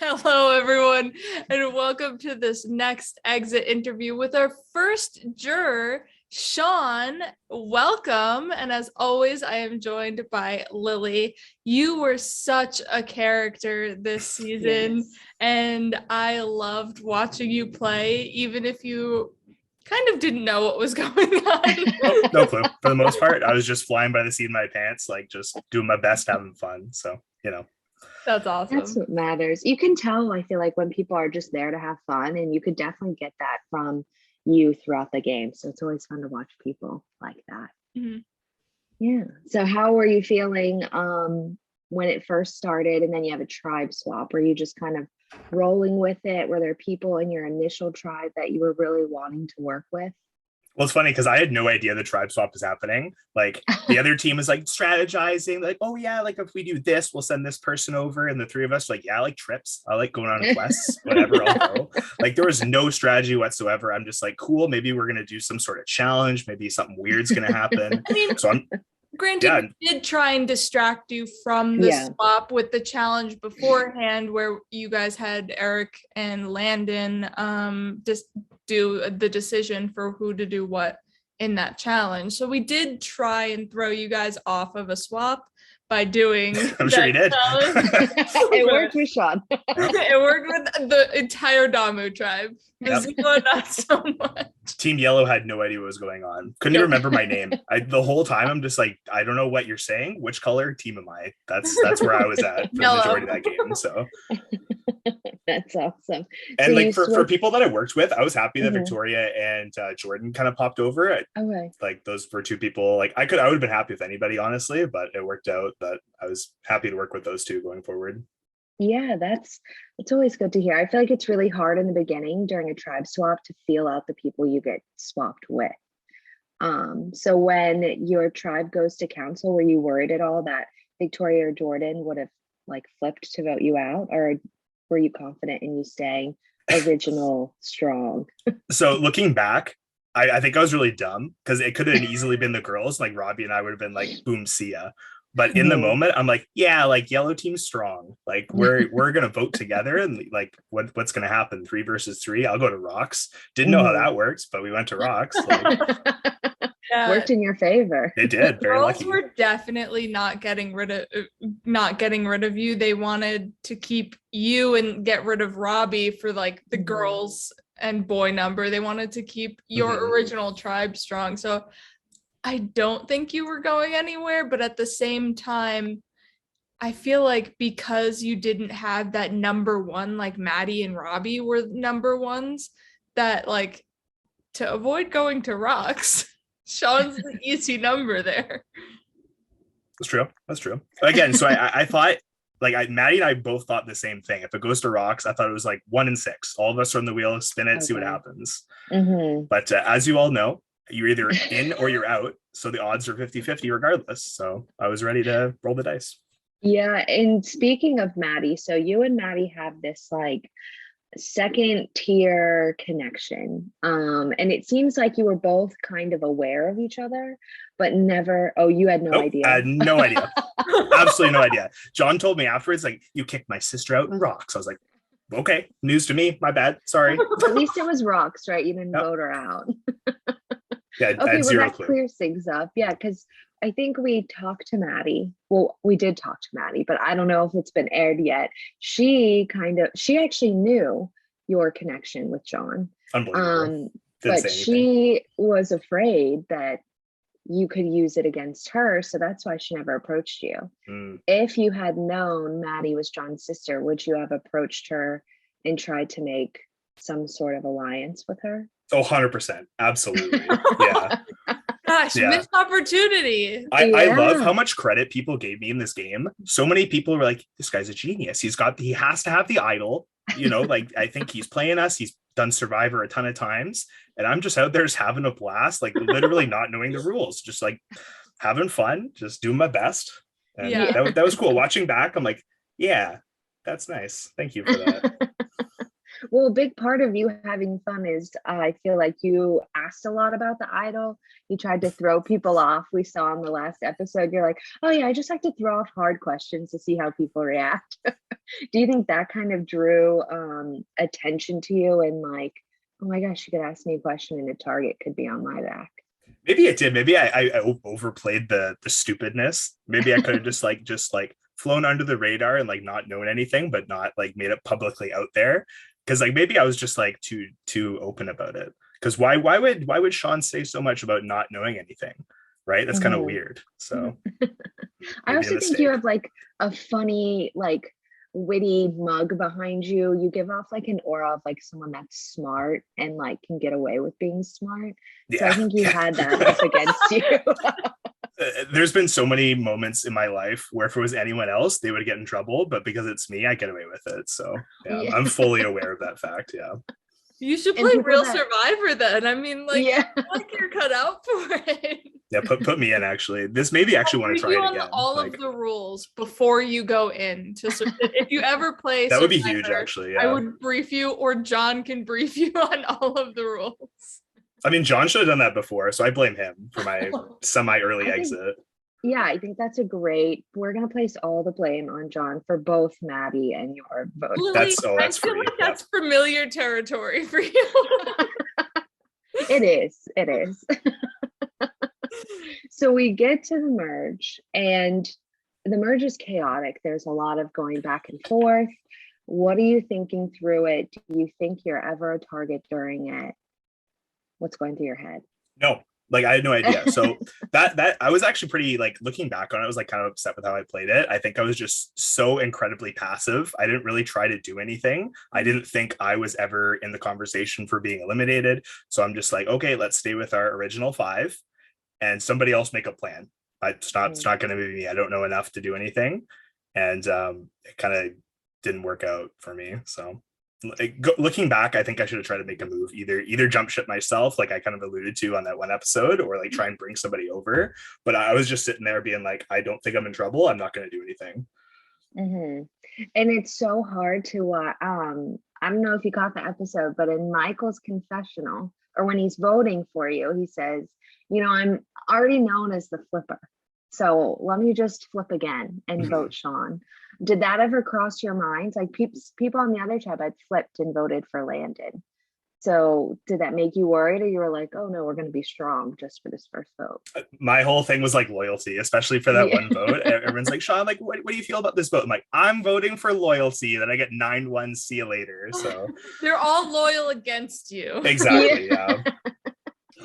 Hello, everyone, and welcome to this next exit interview with our first juror, Sean. Welcome. And as always, I am joined by Lilly. You were such a character this season, yes. And I loved watching you play, even if you kind of didn't know what was going on. No clue. For the most part, I was just flying by the seat of my pants, like just doing my best, having fun. So, That's awesome. That's what matters. You can tell, I feel like, when people are just there to have fun, and you could definitely get that from you throughout the game. So it's always fun to watch people like that. Mm-hmm. Yeah. So how were you feeling when it first started, and then you have a tribe swap? Were you just kind of rolling with it? Were there people in your initial tribe that you were really wanting to work with? Well, it's funny because I had no idea the tribe swap was happening. Like the other team was like strategizing, like, oh yeah, like if we do this, we'll send this person over. And the three of us were like, yeah, I like trips. I like going on quests, whatever, I'll go. Like there was no strategy whatsoever. I'm just like, cool, maybe we're gonna do some sort of challenge, maybe something weird's gonna happen. I mean, so granted, we did try and distract you from the swap with the challenge beforehand, where you guys had Erik and Landon just do the decision for who to do what in that challenge. So we did try and throw you guys off of a swap by doing I'm sure you did. It worked with Sean. It worked with the entire Damu tribe. Zero, not so much. Team Yellow had no idea what was going on. Couldn't even remember my name. The whole time I'm just like, I don't know what you're saying. Which color team am I? That's where I was at for the majority of that game. So that's awesome. And so like for people that I worked with, I was happy that Victoria and Jordyn kind of popped over. Okay. Like those were two people. Like I would have been happy with anybody, honestly, but it worked out that I was happy to work with those two going forward. Yeah, it's always good to hear. I feel like it's really hard in the beginning during a tribe swap to feel out the people you get swapped with. So when your tribe goes to council, were you worried at all that Victoria or Jordyn would have like flipped to vote you out, or were you confident in you staying original strong? So looking back, I think I was really dumb because it could have easily been the girls. Like Robbie and I would have been like, boom, see ya. But in the moment, I'm like, yeah, like yellow team's strong. Like we're gonna vote together, and like what's gonna happen? 3 versus 3. I'll go to Rocks. Didn't know how that works, but we went to Rocks. Like, worked in your favor. It did. Very girls lucky. Were definitely not getting rid of you. They wanted to keep you and get rid of Robbie for like the girls and boy number. They wanted to keep your original tribe strong. So I don't think you were going anywhere, but at the same time, I feel like because you didn't have that number one, like Maddie and Robbie were number ones, that like to avoid going to Rocks, Sean's the easy number there. That's true. Again, so I thought like Maddie and I both thought the same thing. If it goes to Rocks, I thought it was like 1 in 6. All of us are on the wheel, spin it, see what happens. But as you all know, you're either in or you're out. So the odds are 50-50 regardless. So I was ready to roll the dice. Yeah. And speaking of Maddie, so you and Maddie have this like second tier connection. And it seems like you were both kind of aware of each other, but never, you had no idea. I had no idea. Absolutely no idea. John told me afterwards, like, you kicked my sister out in Rocks. I was like, okay, news to me. My bad. Sorry. At least it was Rocks, right? You didn't vote her out. Yeah, okay, well, that clue. Clears things up. Yeah, because I think we talked to Maddie. Well, we did talk to Maddie, but I don't know if it's been aired yet. She actually knew your connection with John. Unbelievable. But she was afraid that you could use it against her, so that's why she never approached you. If you had known Maddie was John's sister, would you have approached her and tried to make some sort of alliance with her? Oh, 100%. Absolutely. Yeah. Gosh, missed opportunity. I love how much credit people gave me in this game. So many people were like, this guy's a genius. He has to have the idol. Like I think he's playing us. He's done Survivor a ton of times. And I'm just out there just having a blast, like literally not knowing the rules, just like having fun, just doing my best. And that was cool. Watching back, I'm like, yeah, that's nice. Thank you for that. Well, a big part of you having fun is I feel like you asked a lot about the idol. You tried to throw people off. We saw in the last episode, you're like, oh yeah, I just like to throw off hard questions to see how people react. Do you think that kind of drew attention to you and like, oh my gosh, you could ask me a question and a target could be on my back? Maybe it did. Maybe I overplayed the stupidness. Maybe I could have just like flown under the radar and like not known anything, but not like made it publicly out there. Because like maybe I was just like too open about it. Because why would Sean say so much about not knowing anything? Right? That's kind of weird. So I also think you have like a funny, like witty mug behind you. You give off like an aura of like someone that's smart and like can get away with being smart. Yeah. So I think you had that up against you. There's been so many moments in my life where if it was anyone else, they would get in trouble, but because it's me, I get away with it. So yeah. I'm fully aware of that fact. Yeah. You should play Real Survivor then. I mean, like, like you're cut out for it. Yeah, put me in actually. This maybe actually want to try it again. All like, of the rules before you go in. If you ever play that would be huge actually. Yeah. I would brief you, or John can brief you on all of the rules. I mean, John should have done that before, so I blame him for my semi-early exit. Yeah, I think that's we're going to place all the blame on John for both Maddie and your vote. Lilly, that's free. Like that's familiar territory for you. It is. So we get to the merge, and the merge is chaotic. There's a lot of going back and forth. What are you thinking through it? Do you think you're ever a target during it? What's going through your head? No, like I had no idea. So that I was actually pretty, like, looking back on it, I was like kind of upset with how I played it. I think I was just so incredibly passive. I didn't really try to do anything. I didn't think I was ever in the conversation for being eliminated. So I'm just like, okay, let's stay with our original 5 and somebody else make a plan. It's not going to be me. I don't know enough to do anything. And it kind of didn't work out for me. So looking back, I think I should have tried to make a move, either jump ship myself, like I kind of alluded to on that one episode, or like try and bring somebody over. But I was just sitting there being like, I don't think I'm in trouble. I'm not going to do anything. And it's so hard to I don't know if you caught the episode, but in Michael's confessional, or when he's voting for you, he says, you know, I'm already known as the flipper, so let me just flip again and vote Sean. Did that ever cross your minds? Like people on the other tribe had flipped and voted for Landon. So did that make you worried, or you were like, oh no, we're going to be strong just for this first vote? My whole thing was like loyalty, especially for that one vote. Everyone's like, Sean, like, what do you feel about this vote? I'm like, I'm voting for loyalty. Then I get 9-1, see you later. So they're all loyal against you. Exactly. Yeah.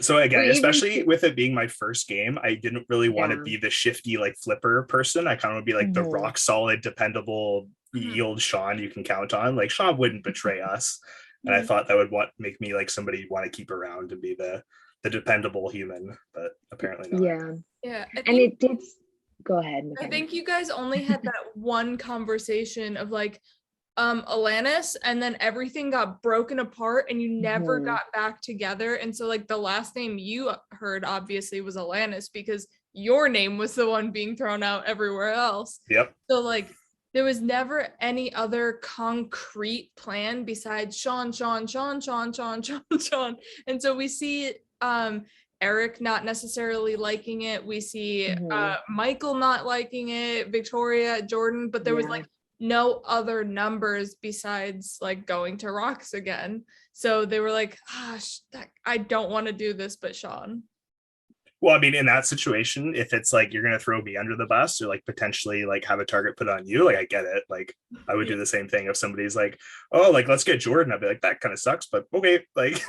So again, especially with it being my first game, I didn't really want to be the shifty, like, flipper person. I kind of want to be like the rock solid, dependable, yield Sean you can count on. Like, Sean wouldn't betray us. And I thought that would make me like somebody you want to keep around and be the dependable human, but apparently not. Yeah. And it did. Go ahead, McKenna. I think you guys only had that one conversation of like Alanis, and then everything got broken apart and you never got back together. And so like the last name you heard obviously was Alanis because your name was the one being thrown out everywhere else. Yep. So like there was never any other concrete plan besides Sean. And so we see Erik not necessarily liking it. We see Michael not liking it, Victoria, Jordyn, but there was like no other numbers besides like going to Rocks again. So they were like, I don't want to do this, but Sean. Well, I mean, in that situation, if it's like you're gonna throw me under the bus or like potentially like have a target put on you, like I get it. Like I would do the same thing if somebody's like, oh, like let's get Jordyn. I'd be like, that kind of sucks, but okay. Like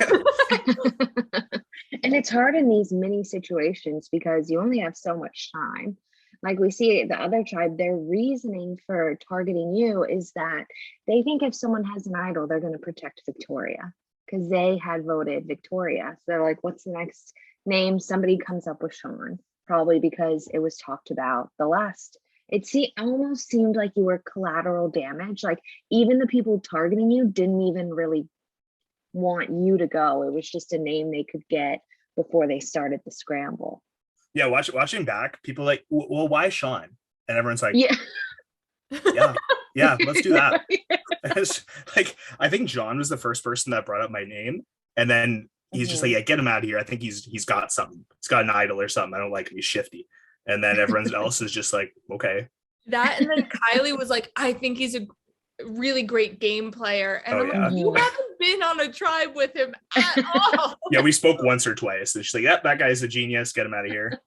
and it's hard in these mini situations because you only have so much time. Like we see the other tribe, their reasoning for targeting you is that they think if someone has an idol, they're going to protect Victoria because they had voted Victoria. So they're like, what's the next name? Somebody comes up with Sean, probably because it was talked about the last. It almost seemed like you were collateral damage. Like even the people targeting you didn't even really want you to go. It was just a name they could get before they started the scramble. Yeah, watching back, people like, well, why Sean? And everyone's like, yeah, let's do that. Like, I think Jon was the first person that brought up my name, and then he's just like, yeah, get him out of here. I think he's got something. He's got an idol or something. I don't like him. He's shifty. And then everyone else is just like, okay. That, and then Kylie was like, I think he's a really great game player. And I'm like, you haven't been on a tribe with him at all. Yeah, we spoke once or twice. And she's like, yep, that guy's a genius. Get him out of here.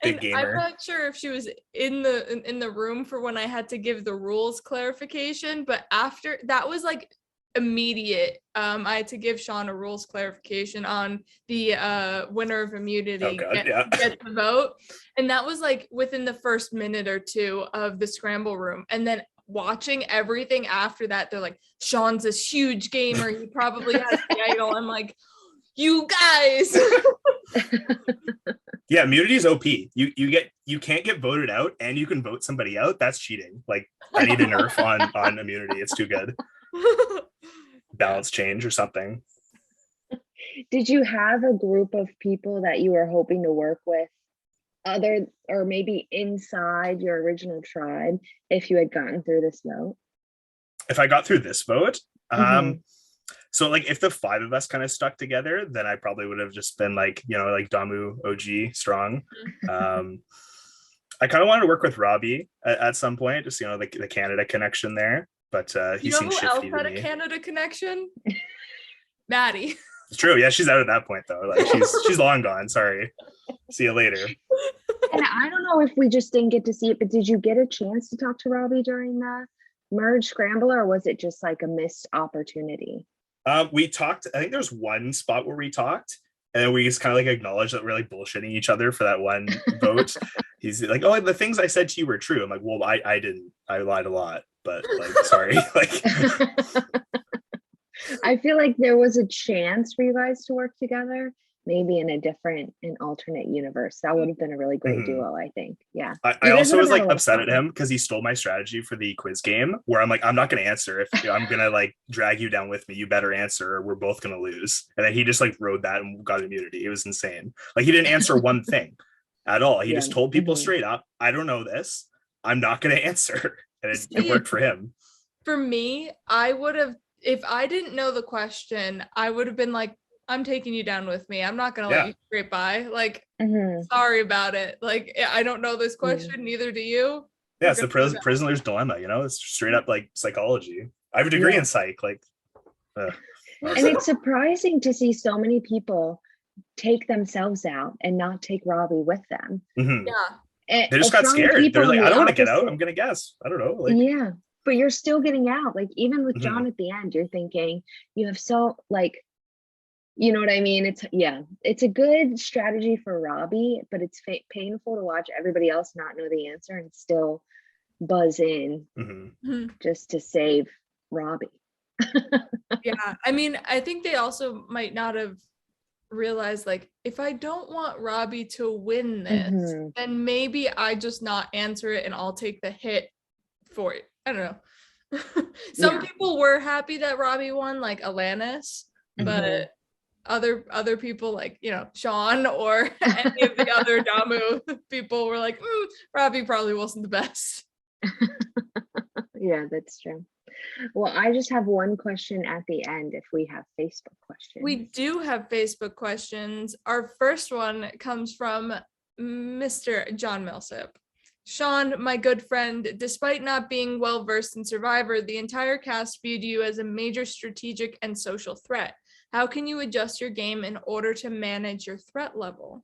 Big gamer. I'm not sure if she was in the room for when I had to give the rules clarification, but after that was like immediate. I had to give Sean a rules clarification on the winner of immunity get the vote, and that was like within the first minute or two of the scramble room. And then watching everything after that, they're like, Sean's this huge gamer, he probably has the idol. I'm like, you guys. Yeah, immunity is OP. You can't get voted out and you can vote somebody out. That's cheating. Like, I need a nerf on immunity. It's too good. Balance change or something. Did you have a group of people that you were hoping to work with other, or maybe inside your original tribe, if you had gotten through this vote? If I got through this vote, so like if the five of us kind of stuck together, then I probably would have just been like, you know, like Damu OG strong. I kind of wanted to work with Robbie at some point, just, you know, the Canada connection there. But he seems shifty to me. A Canada connection? Maddie. It's true. Yeah, she's out at that point though. Like she's long gone. Sorry. See you later. And I don't know if we just didn't get to see it, but did you get a chance to talk to Robbie during the merge scramble, or was it just like a missed opportunity? We talked. I think there was one spot where we talked, and then we just kind of like acknowledged that we're like bullshitting each other for that one vote. He's like, "Oh, the things I said to you were true." I'm like, "Well, I didn't. I lied a lot, but like, sorry." Like, I feel like there was a chance for you guys to work together, maybe in an alternate universe. That would have been a really great duo, I think. Yeah. I also was like upset at him because he stole my strategy for the quiz game, where I'm like, I'm not going to answer. If I'm going to like drag you down with me, you better answer or we're both going to lose. And then he just like rode that and got immunity. It was insane. Like, he didn't answer one thing at all. He just told people straight up, I don't know this. I'm not going to answer. And it worked for him. For me, I would have, if I didn't know the question, I would have been like, I'm taking you down with me. I'm not going to let you scrape by. Like, sorry about it. Like, I don't know this question. Neither do you. Yeah, it's the prisoner's dilemma, you know? It's straight up like psychology. I have a degree in psych. Like, and it's surprising to see so many people take themselves out and not take Robbie with them. Yeah. They just got scared. They're like, I don't want to get out. I'm going to guess. I don't know. Like, yeah. But you're still getting out. Like, even with Jon at the end, you're thinking you have so like, you know what I mean? It's a good strategy for Robbie, but it's painful to watch everybody else not know the answer and still buzz in just to save Robbie. Yeah. I mean, I think they also might not have realized, like, if I don't want Robbie to win this, then maybe I just not answer it and I'll take the hit for it. I don't know. Some people were happy that Robbie won, like Alanis, but other people, like, you know, Sean or any of the other Damu people were like, Robbie probably wasn't the best. Yeah, that's true. Well, I just have one question at the end if we have Facebook questions. We do have Facebook questions. Our first one comes from Mr. Jon Millsip. Sean, my good friend, despite not being well versed in Survivor, the entire cast viewed you as a major strategic and social threat. How can you adjust your game in order to manage your threat level?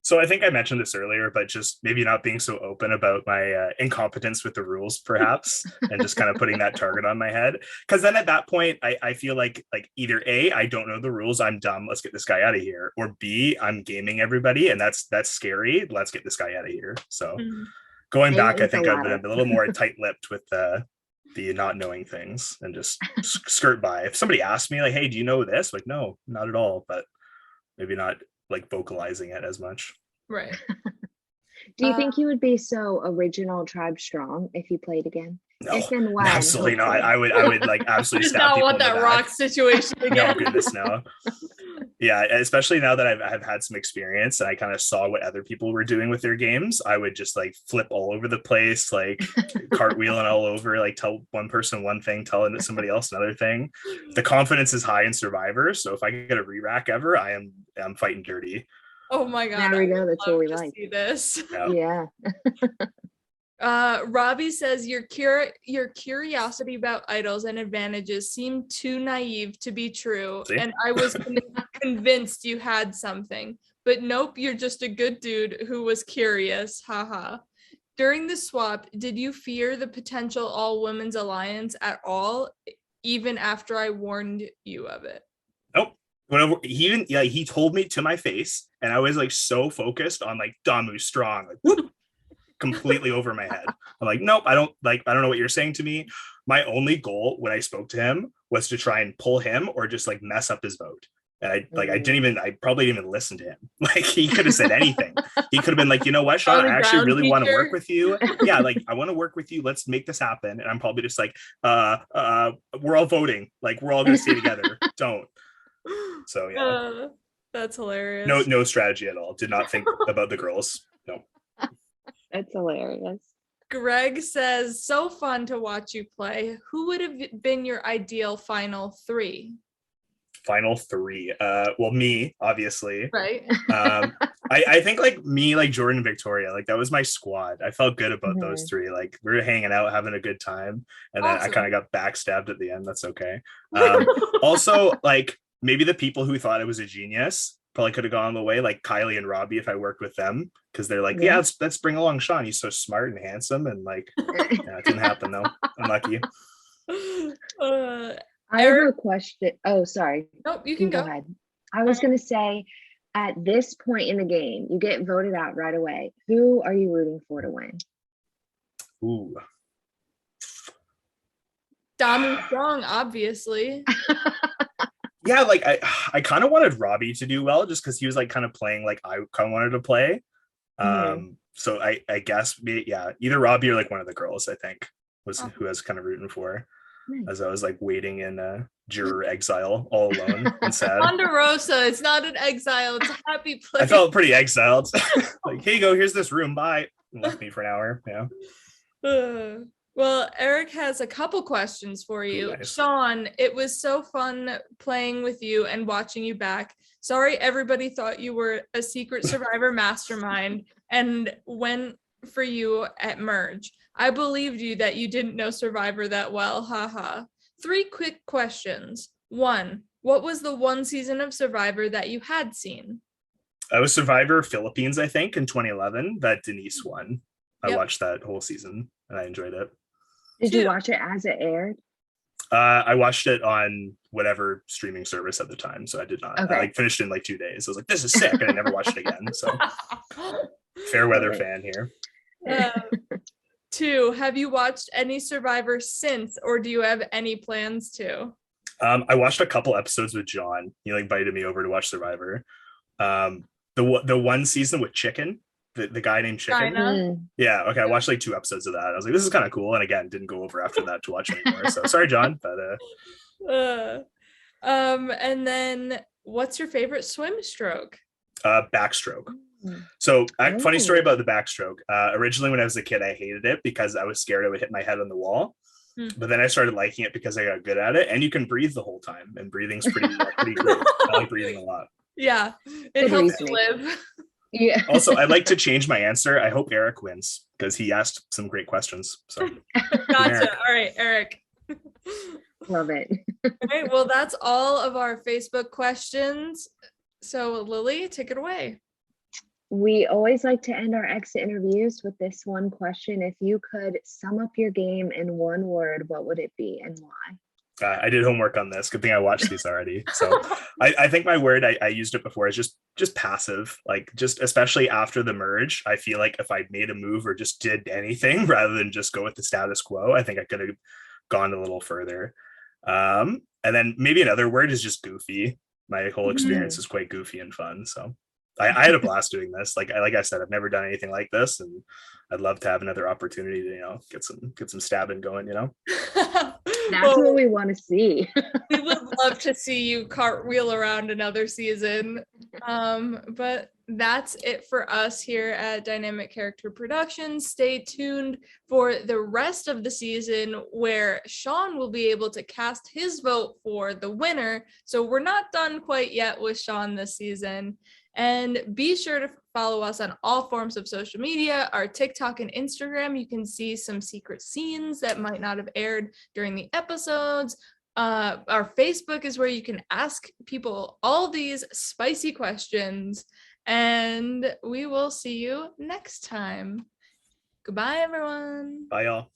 So I think I mentioned this earlier, but just maybe not being so open about my incompetence with the rules, perhaps, and just kind of putting that target on my head. Because then at that point, I feel like either A, I don't know the rules, I'm dumb, let's get this guy out of here, or B, I'm gaming everybody, and that's scary, let's get this guy out of here. So going back, I think I've been a little more tight-lipped with the not knowing things and just skirt by. If somebody asked me like, hey, do you know this? Like, no, not at all, but maybe not like vocalizing it as much. Right. Do you think you would be so original tribe strong if you played again? No, if and when, absolutely hopefully. not. I would like absolutely Does stab not people want in the that back. rock situation No, again. goodness, no. Yeah, especially now that I've had some experience and I kind of saw what other people were doing with their games, I would just like flip all over the place, like cartwheeling all over, like tell one person one thing, telling somebody else another thing. The confidence is high in Survivor, so if I get a re-rack ever, I'm fighting dirty. Oh my god! There we go. That's what we like. See this. Yeah. Robbie says your curiosity about idols and advantages seemed too naive to be true. See? And I was convinced you had something, but nope, you're just a good dude who was curious. Haha. During the swap, did you fear the potential all women's alliance at all, even after I warned you of it? Nope. Whenever he told me to my face, and I was like so focused on like Damu's strong, like whoop, completely over my head. I'm like, nope, I don't know what you're saying to me. My only goal when I spoke to him was to try and pull him or just like mess up his vote. And I probably didn't even listen to him. Like he could have said anything. He could have been like, you know what, Sean, I actually really want to work with you. Yeah, like I want to work with you. Let's make this happen. And I'm probably just like, we're all voting. Like we're all gonna stay together. Don't. So yeah. That's hilarious. No strategy at all. Did not think about the girls. No. That's hilarious. Greg says, so fun to watch you play. Who would have been your ideal final three? Final three. Well, me, obviously. Right. I think like me, like Jordyn and Victoria, like that was my squad. I felt good about those three. Like we were hanging out, having a good time. And then I kind of got backstabbed at the end. That's okay. Also, like maybe the people who thought I was a genius probably could have gone the way, like Kylie and Robbie, if I worked with them, because they're like, yeah, let's bring along Sean. He's so smart and handsome, and like, yeah, it didn't happen though. Unlucky. I have a question. Oh, sorry. Nope, you can go ahead. I was going to say, at this point in the game, you get voted out right away. Who are you rooting for to win? Ooh. Damu Strong, obviously. Yeah, like I kind of wanted Robbie to do well just because he was like kind of playing like I kind of wanted to play. So I guess either Robbie or like one of the girls, I think, was who I was kind of rooting for. As I was like waiting in juror exile all alone and sad. Ponderosa, it's not an exile, it's a happy place. I felt pretty exiled. Like, here you go, here's this room, bye. And left me for an hour. Yeah. Well, Erik has a couple questions for you. Nice. Sean, it was so fun playing with you and watching you back. Sorry, everybody thought you were a secret survivor mastermind and went for you at Merge. I believed you that you didn't know Survivor that well. Haha. 3 quick questions. 1, what was the one season of Survivor that you had seen? I was Survivor Philippines, I think, in 2011 that Denise won. I watched that whole season and I enjoyed it. Did you watch it as it aired? I watched it on whatever streaming service at the time, so I did not. Okay. I like finished in like 2 days. I was like, this is sick, and I never watched it again. So fair weather fan here. 2, have you watched any Survivor since, or do you have any plans to? I watched a couple episodes with John. He like invited me over to watch Survivor. The one season with Chicken. The guy named Chicken. Yeah, okay. I watched like 2 episodes of that. I was like, this is kind of cool. And again, didn't go over after that to watch anymore. So sorry, John. But and then what's your favorite swim stroke? Backstroke. So funny story about the backstroke. Originally when I was a kid, I hated it because I was scared I would hit my head on the wall. But then I started liking it because I got good at it, and you can breathe the whole time, and breathing's pretty great. I like breathing a lot. Yeah, it helps you live. Yeah. Also, I'd like to change my answer. I hope Erik wins because he asked some great questions. So gotcha. All right, Erik. Love it. All right, well, that's all of our Facebook questions. So Lilly, take it away. We always like to end our exit interviews with this one question. If you could sum up your game in one word, what would it be and why? I did homework on this. Good thing I watched these already. So I think my word, I used it before, is just passive. Like just especially after the merge, I feel like if I made a move or just did anything rather than just go with the status quo, I think I could have gone a little further. And then maybe another word is just goofy. My whole experience is quite goofy and fun. So I had a blast doing this. Like I said, I've never done anything like this, and I'd love to have another opportunity to, get some stabbing going, That's what we want to see. We would love to see you cartwheel around another season. But that's it for us here at Dynamic Character Productions. Stay tuned for the rest of the season where Sean will be able to cast his vote for the winner. So we're not done quite yet with Sean this season. And be sure to follow us on all forms of social media, our TikTok and Instagram. You can see some secret scenes that might not have aired during the episodes. Our Facebook is where you can ask people all these spicy questions. And we will see you next time. Goodbye, everyone. Bye, y'all.